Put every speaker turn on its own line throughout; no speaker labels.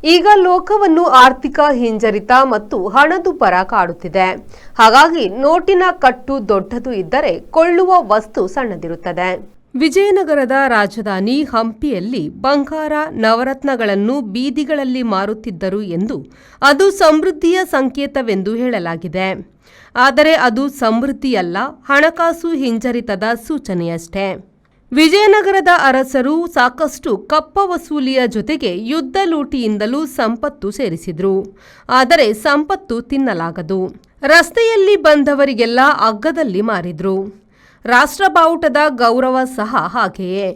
ಈಗ ಲೋಕವನ್ನು ಆರ್ಥಿಕ ಹಿಂಜರಿತ ಮತ್ತು ಹಣದುಬ್ಬರ ಕಾಡುತ್ತಿದೆ. ಹಾಗಾಗಿ ನೋಟಿನ ಕಟ್ಟು ದೊಡ್ಡದು ಇದ್ದರೆ ಕೊಳ್ಳುವ ವಸ್ತು ಸಣ್ಣದಿರುತ್ತದೆ. ವಿಜಯನಗರದ ರಾಜಧಾನಿ ಹಂಪಿಯಲ್ಲಿ ಬಂಗಾರ, ನವರತ್ನಗಳನ್ನು ಬೀದಿಗಳಲ್ಲಿ ಮಾರುತ್ತಿದ್ದರು ಎಂದು ಅದು ಸಮೃದ್ಧಿಯ ಸಂಕೇತವೆಂದು ಹೇಳಲಾಗಿದೆ. ಆದರೆ ಅದು ಸಮೃದ್ಧಿಯಲ್ಲ, ಹಣಕಾಸು ಹಿಂಜರಿತದ ಸೂಚನೆಯಷ್ಟೇ. ವಿಜಯನಗರದ ಅರಸರು ಸಾಕಷ್ಟು ಕಪ್ಪ ವಸೂಲಿಯ ಜೊತೆಗೆ ಯುದ್ಧ ಲೂಟಿಯಿಂದಲೂ ಸಂಪತ್ತು ಸೇರಿಸಿದ್ರು. ಆದರೆ ಸಂಪತ್ತು ತಿನ್ನಲಾಗದು. ರಸ್ತೆಯಲ್ಲಿ ಬಂದವರಿಗೆಲ್ಲ ಅಗ್ಗದಲ್ಲಿ ಮಾರಿದ್ರು. ರಾಷ್ಟ್ರ ಬಾವುಟದ ಗೌರವ ಸಹ ಹಾಗೆಯೇ.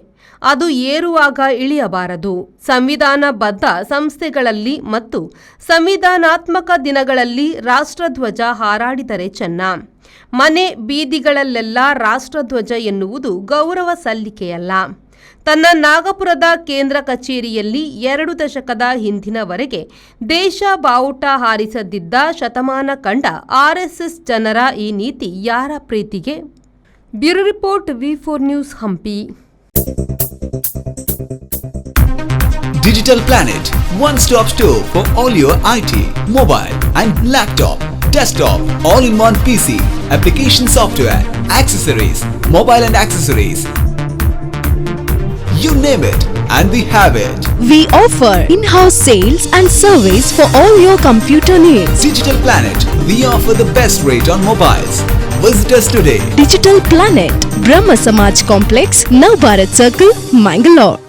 ಅದು ಏರುವಾಗ ಇಳಿಯಬಾರದು. ಸಂವಿಧಾನಬದ್ಧ ಸಂಸ್ಥೆಗಳಲ್ಲಿ ಮತ್ತು ಸಂವಿಧಾನಾತ್ಮಕ ದಿನಗಳಲ್ಲಿ ರಾಷ್ಟ್ರಧ್ವಜ ಹಾರಾಡಿದರೆ ಚೆನ್ನ. ಮನೆ ಬೀದಿಗಳಲ್ಲೆಲ್ಲ ರಾಷ್ಟ್ರಧ್ವಜ ಎನ್ನುವುದು ಗೌರವ ಸಲ್ಲಿಕೆಯಲ್ಲ. ತನ್ನ ನಾಗಪುರದ ಕೇಂದ್ರ ಕಚೇರಿಯಲ್ಲಿ 2 ದಶಕದ ಹಿಂದಿನವರೆಗೆ ದೇಶ ಬಾವುಟ ಹಾರಿಸದಿದ್ದ ಶತಮಾನ ಕಂಡ ಆರ್ಎಸ್ಎಸ್ ಜನರ ಈ ನೀತಿ ಯಾರ ಪ್ರೀತಿಗೆ? Bureau report, V4 news, Hampi.
Digital Planet, one-stop store for all your IT, mobile and laptop, desktop, all-in-one PC, application software, accessories, mobile and accessories. You name it and we have it.
We offer in-house sales and service for all your computer needs.
Digital Planet, we offer the best rate on mobiles. Visit us today.
Digital Planet, Brahma Samaj Complex, Navbharat Circle, Mangalore.